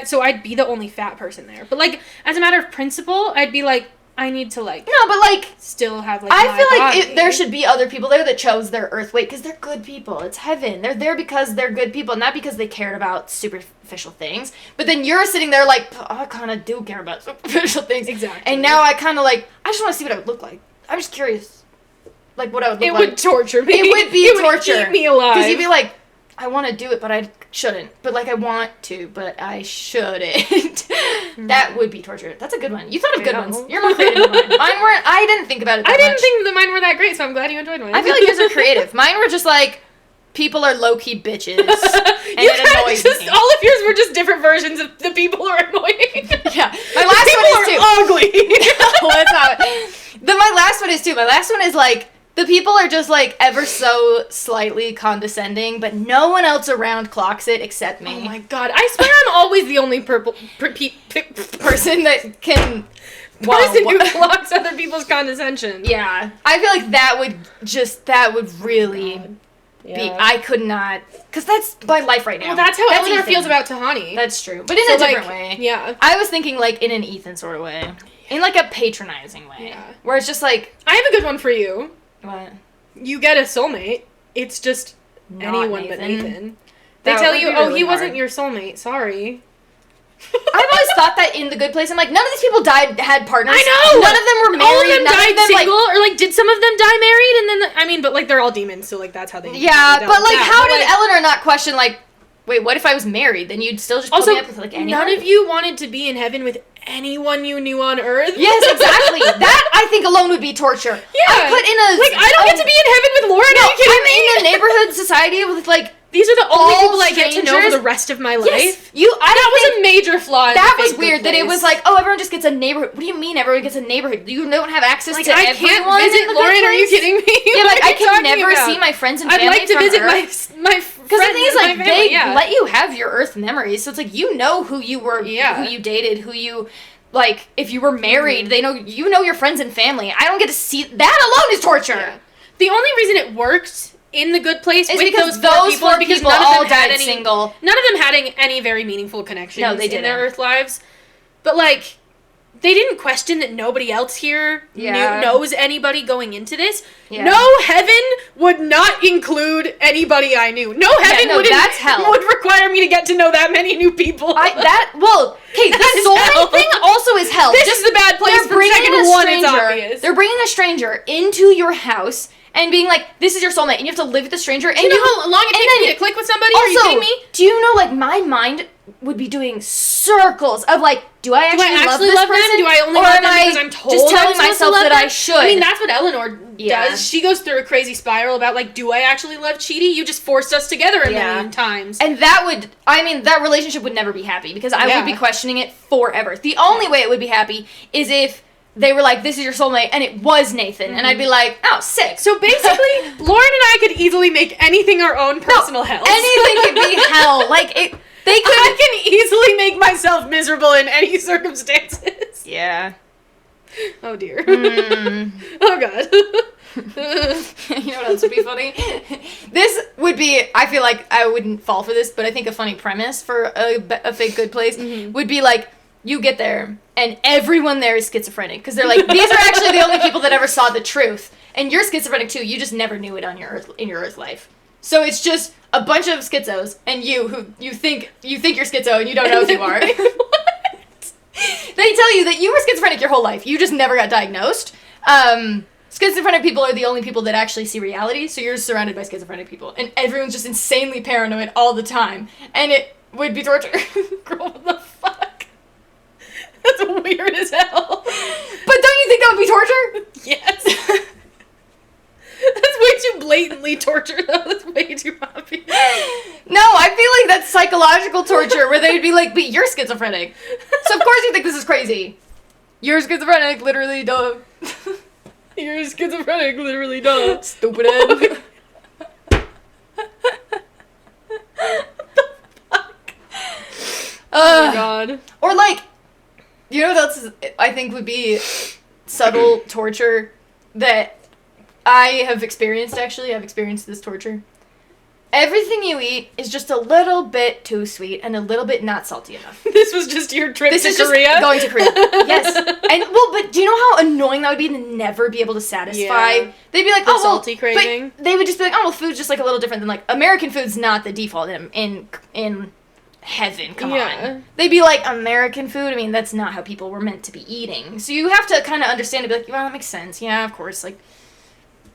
So I'd be the only fat person there. But, like, as a matter of principle, I'd be like, I need to, like, No, but, like, still have, like, I my feel like body. there should be other people there that chose their earth weight because they're good people. It's heaven. They're there because they're good people, not because they cared about superficial things. But then you're sitting there like, I kind of do care about superficial things. Exactly. And now I kind of like, I just want to see what I would look like. I'm just curious, like what I would look It like. would torture me. It would be it torture. Would eat me alive. Because you'd be like, I want to do it, but I shouldn't. But like I want to, but I shouldn't. That would be torture. That's a good one. You thought of good Yeah. ones. You're more creative than mine. Mine weren't. I didn't think about it that I didn't much. think that mine were that great, so I'm glad you enjoyed mine. I feel like yours are creative. Mine were just like, people are low-key bitches. And you it kinda annoys just, me. all of yours were just different versions of the people who are annoying. Yeah. My last people one is too. are ugly. No, that's not it. My last one is too. My last one is like, the people are just like ever so slightly condescending, but no one else around clocks it except me. Oh my god, I swear I'm always the only Person that can... person Whoa. who clocks other people's condescension. Yeah. I feel like that would really... I could not, because that's my life right now. Well, that's how Eleanor Ethan. feels about Tahani. That's true, but in So, a different like, way. Yeah. I was thinking like in an Ethan sort of way, in like a patronizing way, Yeah. where it's just like, I have a good one for you. what? You get a soulmate. It's just Not anyone but Nathan. They That tell would you, be oh, really he wasn't hard. your soulmate. Sorry. I've always thought that in The Good Place. I'm like, none of these people had partners. I know! None of them were married. All of them none died of them, single, or like, did some of them die married? And then, I mean, but like, they're all demons, so like, that's how they. Yeah, dealt but with like, that. how But, did like, Eleanor not question like, wait, what if I was married? Then you'd still just put Also, me up with like anyone? none of you wanted to be in heaven with anyone you knew on Earth. Yes, exactly. That I think alone would be torture. Yeah. I put in a Like, I don't get to be in heaven with Lauren. No, Are you kidding I'm me? in a neighborhood society with like. These are the only all people I get to know for strangers. the rest of my life. Yes, you. That was a major flaw. In That the was fake weird. Good That it Place. was like, oh, everyone just gets a neighborhood. What do you mean everyone gets a neighborhood? You don't have access Like, to I everyone. can't visit in The Good Lauren. Are you Place? kidding me? Yeah, What like are I you can talking never about? see my friends and I'd family like to from visit Earth. my Because the thing is, like, my they family, yeah. let you have your Earth memories, so it's like you know who you were, Yeah. who you dated, who you, like, if you were married, they know you know your friends and family. I don't get to see that alone is torture. Yeah. The only reason it worked in The Good Place It's with because those four people, four because people none of all them had died any single. None of them had any very meaningful connections No, they in their didn't. Earth lives. But like, they didn't question that nobody else here Yeah. knows anybody going into this. Yeah. No heaven would not include anybody I knew. No heaven that's hell. would require me to get to know that many new people. Okay, That the is hell. soulmate thing also is hell. This is the bad place for second one, it's obvious. They're bringing a stranger into your house and being like, "This is your soulmate," and you have to live with the stranger. And Do you know how long it and takes then- me to click with somebody? Also, Are you kidding me? do you know, like, my mind would be doing circles of like, do I actually, love this love person? them? Do I only or love am them I because I'm told just telling I'm supposed to myself love that them? I should? I mean, that's what Eleanor Yeah. does. She goes through a crazy spiral about like, do I actually love Chidi? You just forced us together a million times. And that would, I mean, that relationship would never be happy because I would be questioning it forever. The only way it would be happy is if they were like, "This is your soulmate," and it was Nathan, and I'd be like, "Oh, sick." So basically, Lauren and I could easily make anything our own personal hell. Anything could be hell. Like it, they could. I can easily make myself miserable in any circumstances. Yeah. Oh dear. Mm. Oh god. You know what else would be funny? This would be, I feel like I wouldn't fall for this, but I think a funny premise for a fake good place would be like, you get there, and everyone there is schizophrenic, because they're like, these are actually the only people that ever saw the truth, and you're schizophrenic too, you just never knew it on your in your Earth life. So it's just a bunch of schizos, and you, who you think you're schizo, and you don't know if you are. What? They tell you that you were schizophrenic your whole life, you just never got diagnosed. Schizophrenic people are the only people that actually see reality, so you're surrounded by schizophrenic people. And everyone's just insanely paranoid all the time. And it would be torture. Girl, what the fuck? That's weird as hell. But don't you think that would be torture? Yes. That's way too blatantly torture, though. That's way too obvious. No, I feel like that's psychological torture, where they'd be like, but you're schizophrenic. So of course you think this is crazy. You're schizophrenic, literally, duh. You're schizophrenic, literally, duh. Stupid Ed. Oh my god. Or like, you know what else I think would be subtle torture that I have experienced, actually? I've experienced this torture. Everything you eat is just a little bit too sweet and a little bit not salty enough. This was just your trip to Korea? Just going to Korea. Yes. And, well, but do you know how annoying that would be to never be able to satisfy? Yeah. They'd be like, The oh, well, salty craving. But they would just be like, oh, well, food's just like a little different than like, American food's not the default in heaven, come on. They'd be like, American food? I mean, that's not how people were meant to be eating. So you have to kind of understand and be like, well, that makes sense. Yeah, of course. Like,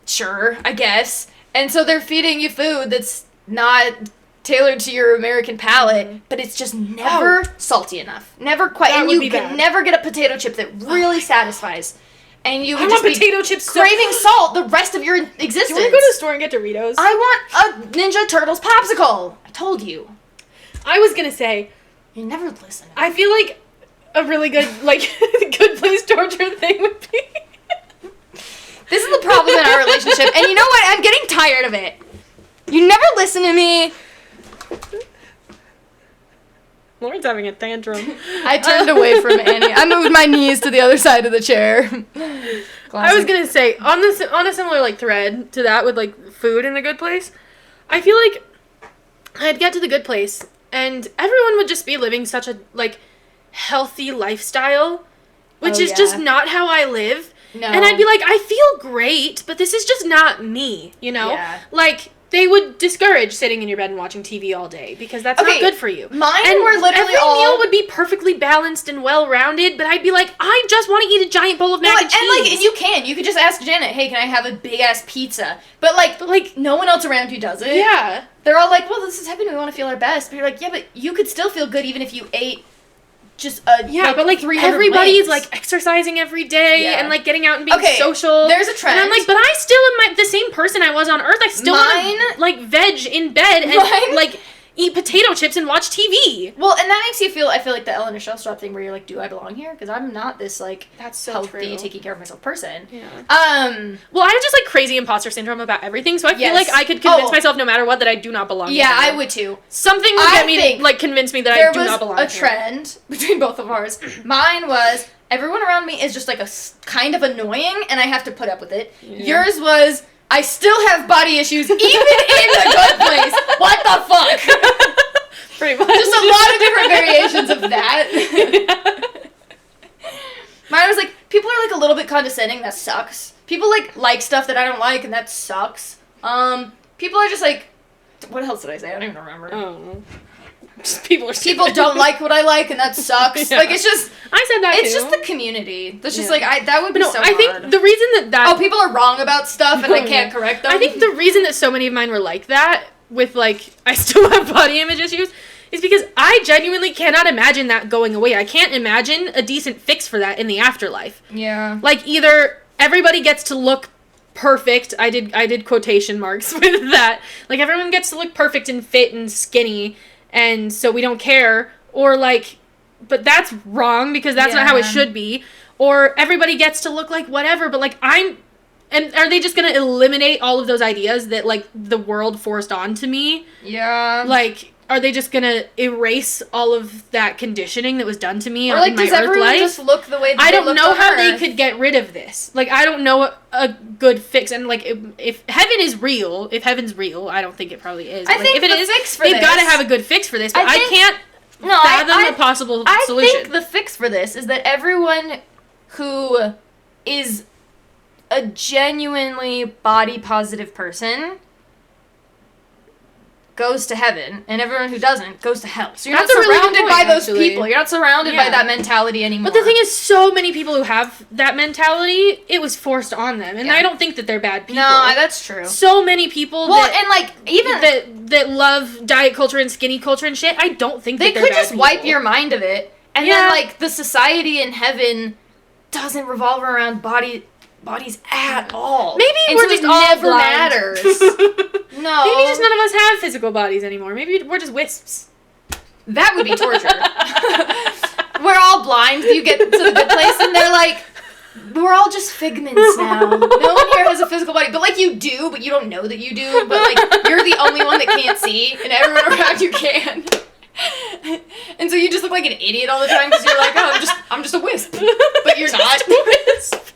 sure, I guess. And so they're feeding you food that's not tailored to your American palate, but it's just never salty enough. Never quite. That and would you be can bad. never get a potato chip that really satisfies. And you would I just want be potato chips craving salt the rest of your existence. Do you want to go to the store and get Doritos? I want a Ninja Turtles popsicle. I told you. I was gonna say, You never listen. I feel like a really good, like, good place torture thing would be... This is the problem in our relationship. And you know what? I'm getting tired of it. You never listen to me. Lauren's having a tantrum. I turned away from Annie. I moved my knees to the other side of the chair. I was gonna say, on a similar, like, thread to that with, like, food in a good place, I feel like I'd get to the good place, and everyone would just be living such a, like, healthy lifestyle, which is just not how I live. No. And I'd be like, I feel great, but this is just not me, you know? Yeah. Like, they would discourage sitting in your bed and watching TV all day, because that's not good for you. Mine And were literally every meal would be perfectly balanced and well-rounded, but I'd be like, I just want to eat a giant bowl of mac and cheese. And, like, you could just ask Janet, hey, can I have a big-ass pizza? But, like, no one else around you does it. Yeah. They're all like, well, this is heaven, we want to feel our best. But you're like, yeah, but you could still feel good even if you ate just a, but, like, 300 everybody's, wings. like, exercising every day and, like, getting out and being Okay, social. there's a trend. And I'm like, but I still am the same person I was on Earth. I still want to, like, veg in bed and, like, eat potato chips and watch TV. Well, and that makes you feel, I feel like the Eleanor Shellstrop thing where you're like, do I belong here? Because I'm not this, like, That's so healthy, true. taking care of myself person. Yeah. Well, I have just, like, crazy imposter syndrome about everything, so I feel Yes. like I could convince myself no matter what that I do not belong yeah, here. I would too. Something would I get me think to, like, convince me that I do not belong there here. was a trend between both of ours. Mine was, everyone around me is just, like, kind of annoying, and I have to put up with it. Yeah. Yours was, I still have body issues, even in a good place. What the fuck? Pretty much. Just a lot of different variations of that. Mine was like, people are like a little bit condescending, that sucks. People like stuff that I don't like, and that sucks. People are just like, what else did I say? I don't even remember. Oh. Just people Don't like what I like, and that sucks. Yeah. Like, it's just, I said that it's too. just the community. That's just like, that would be But no, so I hard. think the reason that Oh, people are wrong about stuff, and I can't correct them. I think the reason that so many of mine were like that, with, like, I still have body image issues, is because I genuinely cannot imagine that going away. I can't imagine a decent fix for that in the afterlife. Yeah. Like, either everybody gets to look perfect, I did quotation marks with that, like, everyone gets to look perfect and fit and skinny, and so we don't care, or, like, but that's wrong, because that's not how it should be, or everybody gets to look like whatever, but, like, and are they just gonna eliminate all of those ideas that, like, the world forced onto me? Yeah. Like, are they just gonna erase all of that conditioning that was done to me Or, in like, my does Earth everyone life? just look the way that I they don't looked know on how they Earth? could get rid of this. Like, I don't know a good fix. And, like, if heaven is real, if heaven's real, I don't think it probably is. I Like, think if it the is, fix for they've this- got to have a good fix for this. But I can't fathom a possible solution. I think the fix for this is that everyone who is a genuinely body positive person goes to heaven, and everyone who doesn't goes to hell. So you're That's a not really good surrounded point, by those actually. people. You're not surrounded by that mentality anymore. But the thing is, so many people who have that mentality, it was forced on them. And I don't think that they're bad people. No, that's true. So many people and like, even that love diet culture and skinny culture and shit, I don't think they that they're could bad just people. wipe your mind of it, and then, like, the society in heaven doesn't revolve around bodies at all. Maybe and we're so just it all never blind. matters. No. Maybe just none of us have physical bodies anymore. Maybe we're just wisps. That would be torture. We're all blind. You get to the good place, and they're like, We're all just figments now. No one here has a physical body. But, like, you do, but you don't know that you do. But, like, you're the only one that can't see, and everyone around you can. And so you just look like an idiot all the time because you're like, oh, I'm just a wisp. But you're not. A wisp.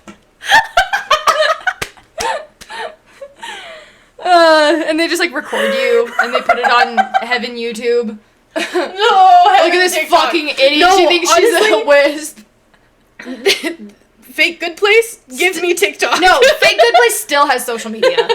And they just, like, record you, and they put it on Heaven YouTube. No, look at this TikTok. Fucking idiot. No, she thinks honestly, she's a wisp. Fake Good Place gives me TikTok. No, Fake Good Place still has social media.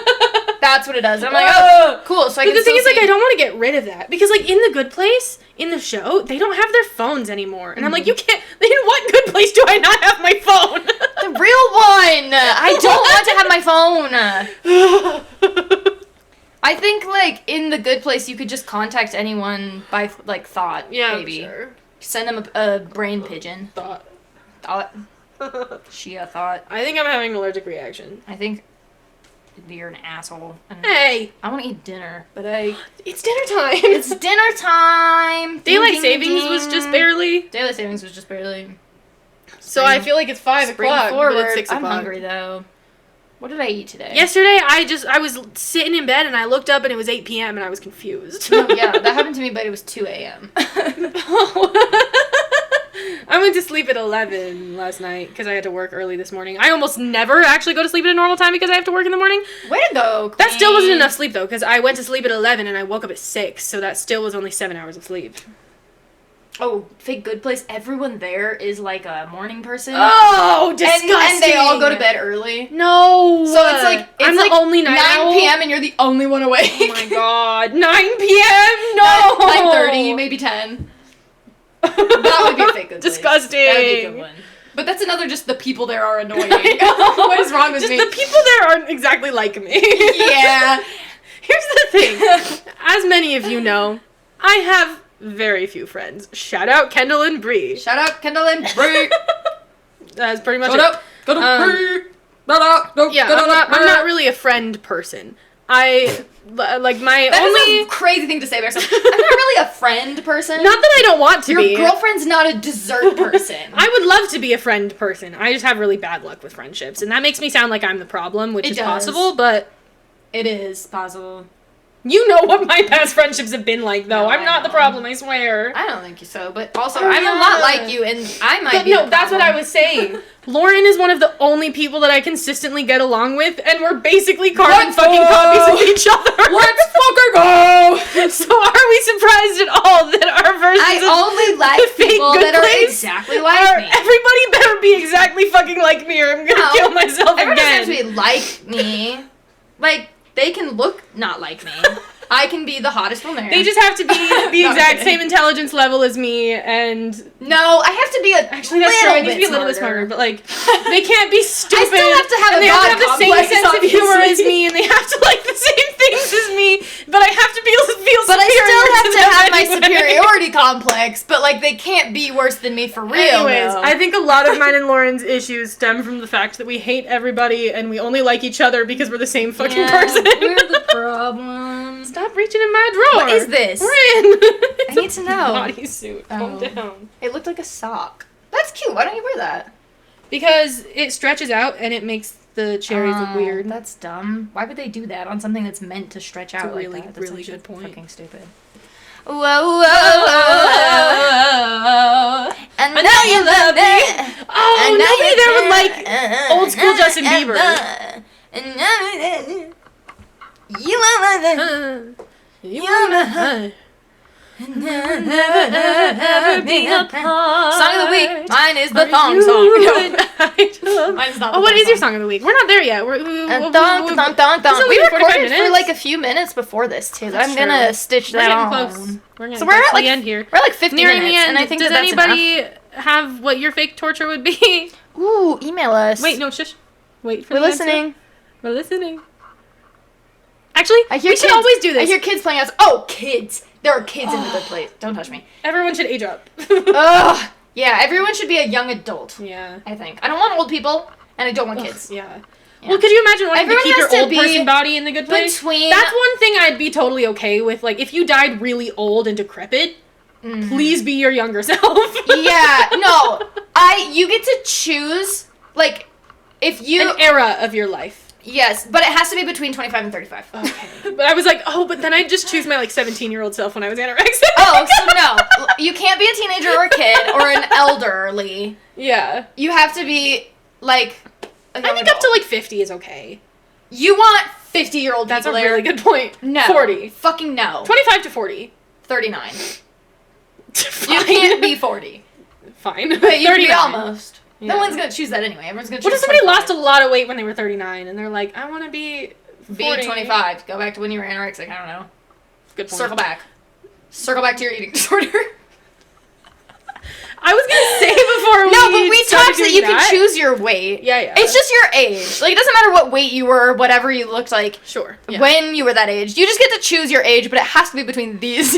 That's what it does. And I'm like, oh, cool. So I can the thing is, like, I don't want to get rid of that because, like, in The Good Place, in the show, they don't have their phones anymore, and I'm like, you can't. In what Good Place do I not have my phone? The real one. I don't want to have my phone. I think, like, in The Good Place, you could just contact anyone by, like, thought. Yeah, maybe. Sure. Send them a brain pigeon. Thought. Shia thought. I think I'm having an allergic reaction. I think you're an asshole. Hey! I want to eat dinner, but It's dinner time! It's dinner time! Daylight savings was just barely. Daylight savings was just barely. So I feel like it's 5 o'clock, but it's 6 o'clock. I'm hungry, though. What did I eat today? Yesterday, I was sitting in bed, and I looked up, and it was 8 p.m., and I was confused. Oh, yeah, that happened to me, but it was 2 a.m. I went to sleep at 11 last night because I had to work early this morning. I almost never actually go to sleep at a normal time because I have to work in the morning. Way to go, queen. That still wasn't enough sleep, though, because I went to sleep at 11 and I woke up at 6, so that still was only 7 hours of sleep. Oh, Fake Good Place. Everyone there is like a morning person. Oh, disgusting. And they all go to bed early. No. So it's like, I'm the only night 9 owl. p.m. and you're the only one awake. Oh my god. 9 p.m.? No. 9:30, maybe 10. That would be a Fake Good Place. Disgusting. That would be a good one. But that's another just the people there are annoying. What is wrong with me? The people there aren't exactly like me. Yeah. Here's the thing. As many of you know, I have very few friends. Shout out Kendall and Bree. Shout out Kendall and Bree. That's pretty much it. Shout out Bree. Yeah, I'm not really a friend person. That is a crazy thing to say about yourself. I'm not really a friend person. Not that I don't want to be. Your girlfriend's not a dessert person. I would love to be a friend person. I just have really bad luck with friendships. And that makes me sound like I'm the problem, which is possible, but... It is possible. You know what my past friendships have been like, though. No, I'm not the problem, I swear. I don't think so, but also, I'm a lot like you, and I might be the problem. That's what I was saying. Lauren is one of the only people that I consistently get along with, and we're basically carbon fucking copies of each other. Let's fucking go! So are we surprised at all that our versions I only like people that are exactly like me. Everybody better be exactly fucking like me, or I'm gonna kill myself again. Everybody has to be like me. Like, they can look not like me. I can be the hottest one there. They just have to be the exact same intelligence level as me, and... No, I have to be Actually, that's true. I need to be a little bit smarter, but, like, they can't be stupid. I still have to have and they have to have the same sense of humor as me, and they have to like the same things as me, but I have to feel superior. But I still have to have my superiority complex, but, like, they can't be worse than me for real. Anyways, I think a lot of mine and Lauren's issues stem from the fact that we hate everybody, and we only like each other because we're the same fucking person. We're the problem. Stop reaching in my drawer. What is this? Ren. I need to know. Bodysuit. Calm down. It looked like a sock. That's cute. Why don't you wear that? Because it stretches out and it makes the cherries look weird. That's dumb. Why would they do that on something that's meant to stretch out like that? That's really good point. Fucking stupid. Whoa, whoa, whoa. And now you love me. Oh, nobody there would like old school Justin Bieber. And now you love me. You wanna never be apart. Song of the week. Mine is the thong song. Mine is not. Oh, what is your song of the week? We're not there yet. We recorded for like a few minutes before this too. I'm gonna stitch that on. Close. So we're at like end here. We're at like 50 nearing minutes, the end. and I think does that's anybody enough. have what your fake torture would be? Ooh, email us. Wait, no, shush. Wait for We're the answer. listening. We're listening. Actually, we should always do this. I hear kids playing outside. Oh, kids. There are kids in the Good Place. Don't touch me. Everyone should age up. Ugh. Yeah, everyone should be a young adult. Yeah. I think. I don't want old people, and I don't want kids. Yeah. Well, could you imagine wanting to keep your old person body in the Good Place? That's one thing I'd be totally okay with. Like, if you died really old and decrepit, please be your younger self. Yeah, no. You get to choose, like, if you... An era of your life. Yes, but it has to be between 25 and 35. Okay. But I was like, but then I'd just choose my, 17-year-old self when I was anorexic. Oh, so no. You can't be a teenager or a kid or an elderly. Yeah. You have to be, I think up to, 50 is okay. You want 50-year-old people. That's a really good point. No. 40. Fucking no. 25 to 40. 39. Fine. You can't be 40. Fine. But you can be 39. almost. Yeah. No one's going to choose that anyway. Everyone's going to choose What if somebody 25. lost a lot of weight when they were 39 and they're like, I want to be 40. Be 25. Go back to when you were anorexic. I don't know. Good point. Circle back. Circle back to your eating disorder. I was going to say before No, but we talked that you can choose your weight. Yeah. It's just your age. It doesn't matter what weight you were, whatever you looked like. Sure. Yeah. When you were that age. You just get to choose your age, but it has to be between these.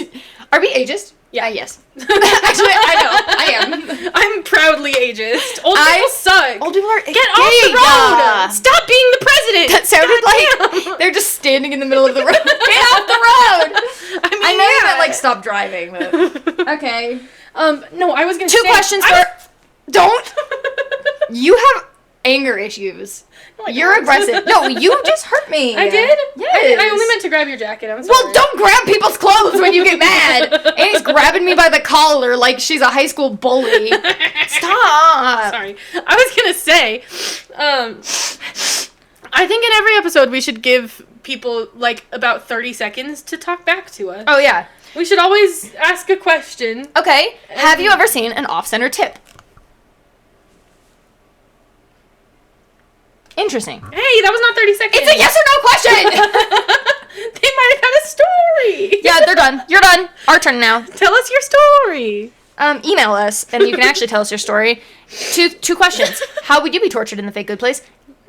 Are we ageist? Yeah. Yes. Actually, I know. I am. I'm proudly ageist. Old people suck. Old people are... Get off the road! Stop being the president! That sounded like they're just standing in the middle of the road. Get off the road! I know you meant, stop driving, but... Okay. No, I was gonna say... Two questions for... Don't! You have anger issues. No, You're aggressive. No, you just hurt me. I did? Yes. I only meant to grab your jacket. I'm sorry. Well, don't grab people's clothes when you get mad. Annie's grabbing me by the collar like she's a high school bully. Stop. Sorry. I was gonna say, I think in every episode we should give people, about 30 seconds to talk back to us. Oh, yeah. We should always ask a question. Okay. Have you ever seen an off-center tip? Interesting. Hey, that was not 30 seconds. It's a yes or no question! They might have had a story. Yeah, they're done. You're done. Our turn now. Tell us your story. Email us, and you can actually tell us your story. Two questions. How would you be tortured in the fake good place?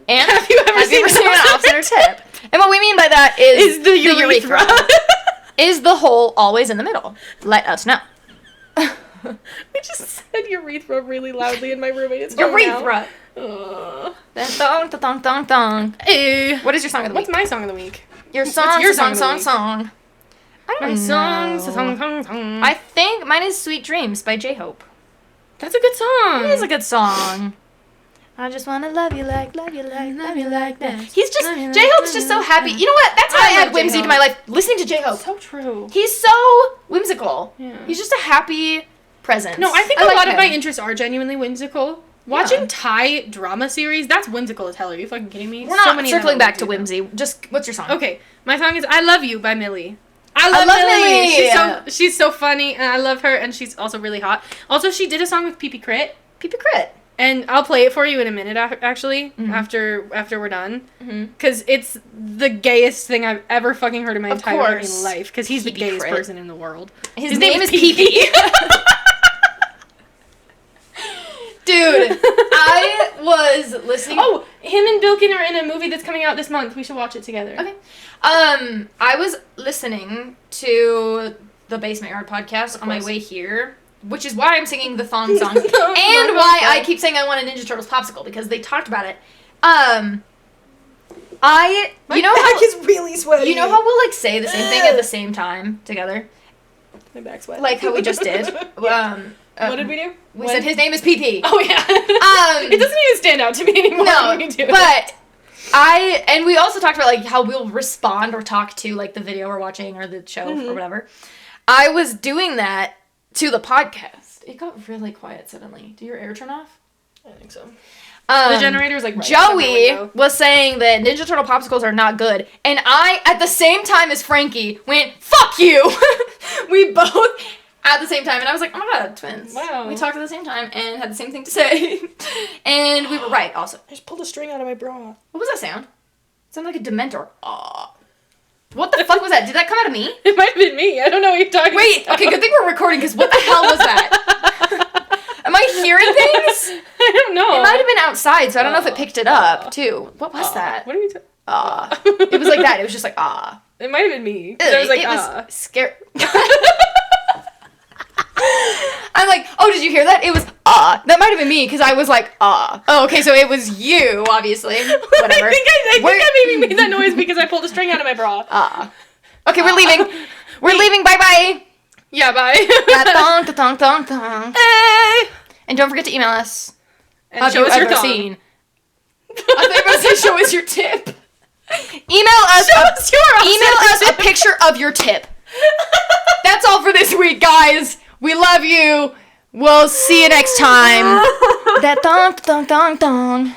And have you ever seen an off-center tip? And what we mean by that is the urethra. Is the hole always in the middle? Let us know. We just said urethra really loudly in my roommate. It's urethra. Thong, thong, thong, thong. Ew. What is your song of the week? What's my song of the week? Your song, your song. I don't My know. song. I think mine is Sweet Dreams by J-Hope. That's a good song. It is a good song. I just wanna love you like that. He's just, J-Hope's just so happy. You know what? That's how I add whimsy to my life. Listening to J-Hope. So true. He's so whimsical. Yeah. He's just a happy presence. No, I think like a lot of him. my interests are genuinely whimsical. Watching Thai drama series, that's whimsical as hell. Are you fucking kidding me? We're not circling back to whimsy. Just, what's your song? Okay, my song is I Love You by Millie. I love Millie. She's so funny, and I love her, and she's also really hot. Also, she did a song with Pee Crit. Pee Crit. And I'll play it for you in a minute, actually, after we're done. Because it's the gayest thing I've ever fucking heard in my entire fucking life. Because he's the gayest person in the world. His name is Pee. Dude, I was listening... Oh, him and Bilkin are in a movie that's coming out this month. We should watch it together. Okay. I was listening to the Basement Yard podcast on my way here, which is why I'm singing the thong song, and why I keep saying I want a Ninja Turtles popsicle, because they talked about it. My back is really sweaty. You know how we'll say the same thing at the same time together? My back's wet. Like how we just did. What did we do? We said his name is PP. Oh yeah. It doesn't even stand out to me anymore. No, when we do but and we also talked about how we'll respond or talk to the video we're watching or the show or whatever. I was doing that to the podcast. It got really quiet suddenly. Did your air turn off? I think so. The generator's right Joey was saying that Ninja Turtle popsicles are not good, and I, at the same time as Frankie, went, "Fuck you!" We both at the same time, and I was like, "Oh my god, twins!" Wow. We talked at the same time and had the same thing to say, and we were right. Also, I just pulled a string out of my bra. what was that sound? It sounded like a Dementor. Aw. What the fuck was that? Did that come out of me? It might have been me. I don't know what you're talking Wait. about. Okay, good thing we're recording, because what the hell was that? Am I hearing things? I don't know. It might have been outside, so I don't know if it picked it up, too. What was that? What are you talking? It was like that. It was just like, ah. It might have been me. I was like, it was scary. I'm like, oh, did you hear that? It was, That might have been me, because I was like, Oh, okay, so it was you, obviously. Whatever. I think I maybe made that noise because I pulled a string out of my bra. Okay, we're leaving. We're leaving. Bye-bye. Yeah, bye. Thong, thong, thong, thong. Hey. And don't forget to email us. And show us your thong. seen I thought you were going to say show us your tip. Email us a picture of your tip. That's all for this week, guys. We love you. We'll see you next time. That thong, thong, thong, thong.